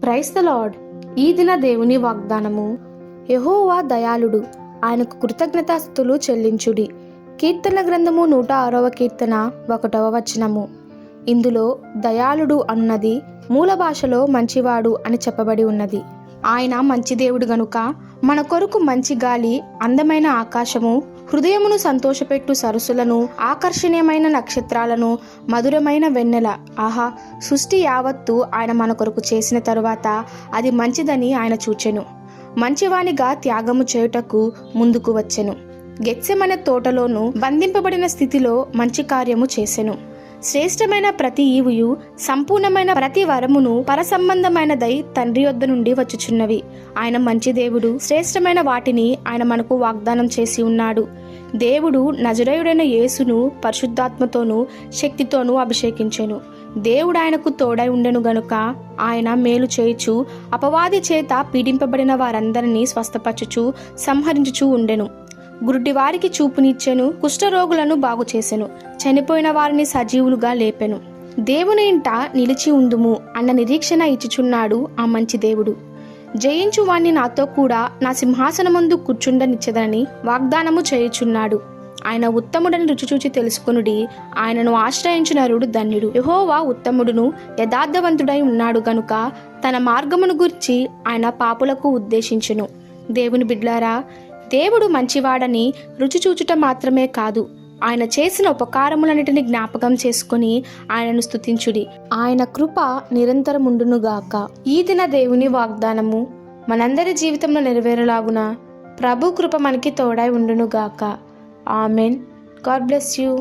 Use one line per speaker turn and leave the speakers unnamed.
Praise the lord. ఈ దిన దేవుని వాగ్దానము. యెహోవా దయాళుడు, ఆయనకు కృతజ్ఞతాస్తుతులు చెల్లించుడి. కీర్తన గ్రంథము 106వ కీర్తన 1వ వచనము. ఇందులో దయాళుడు అన్నది మూల భాషలో మంచివాడు అని చెప్పబడి ఉన్నది. ఆయన మంచి దేవుడు గనుక మన కొరకు మంచి గాలి, అందమైన ఆకాశము, హృదయమును సంతోషపెట్టు సరస్సులను, ఆకర్షణీయమైన నక్షత్రాలను, మధురమైన వెన్నెల, ఆహా, సృష్టి యావత్తు ఆయన మన కొరకు చేసిన తరువాత అది మంచిదని ఆయన చూచెను. మంచివానిగా త్యాగము చేయుటకు ముందుకు వచ్చెను. గెత్సెమనే తోటలోను బంధింపబడిన స్థితిలో మంచి కార్యము చేసెను. శ్రేష్టమైన ప్రతి ఈవుయు, సంపూర్ణమైన ప్రతి వరమును పరసంబంధమైనదై తండ్రి యొద్ద నుండి వచ్చుచున్నవి. ఆయన మంచి దేవుడు. శ్రేష్టమైన వాటిని ఆయన మనకు వాగ్దానం చేసి ఉన్నాడు. దేవుడు నజరేయుడైన యేసును పరిశుద్ధాత్మతోనూ శక్తితోనూ అభిషేకించెను. దేవుడు ఆయనకు తోడై ఉండెను గనుక ఆయన మేలు చేయుచు, అపవాది చేత పీడింపబడిన వారందరినీ స్వస్థపరచుచు, సంహరించుచూ ఉండెను. గురుడి వారికి చూపునిచ్చెను, కుష్ఠరోగులను బాగు చేసెను, చనిపోయిన వారిని సజీవులుగా లేపెను. దేవుని ఇంట నిలిచి ఉందుము అన్న నిరీక్షణ ఇచ్చుచున్నాడు ఆ మంచి దేవుడు. జయించు వాణ్ణి నాతో కూడా నా సింహాసనమందు కూర్చుండనిచ్చెదనని వాగ్దానము చేయుచున్నాడు. ఆయన ఉత్తముడని రుచిచూచి తెలుసుకొనుడి. ఆయనను ఆశ్రయించు నరుడు ధన్యుడు. యెహోవా ఉత్తముడును యథార్థవంతుడై ఉన్నాడు గనుక తన మార్గమును గురించి ఆయన పాపులకు ఉద్దేశించెను. దేవుని బిడ్లారా, దేవుడు మంచివాడని రుచి చూచుట మాత్రమే కాదు, ఆయన చేసిన ఉపకారములన్నిటిని జ్ఞాపకం చేసుకుని ఆయనను స్తుతించుడి. ఆయన కృప నిరంతరముండునుగాక. ఈ దిన దేవుని వాగ్దానము మనందరి జీవితంలో నెరవేరలాగున ప్రభు కృప మనకి తోడై ఉండునుగాక. ఆమెన్. God bless you.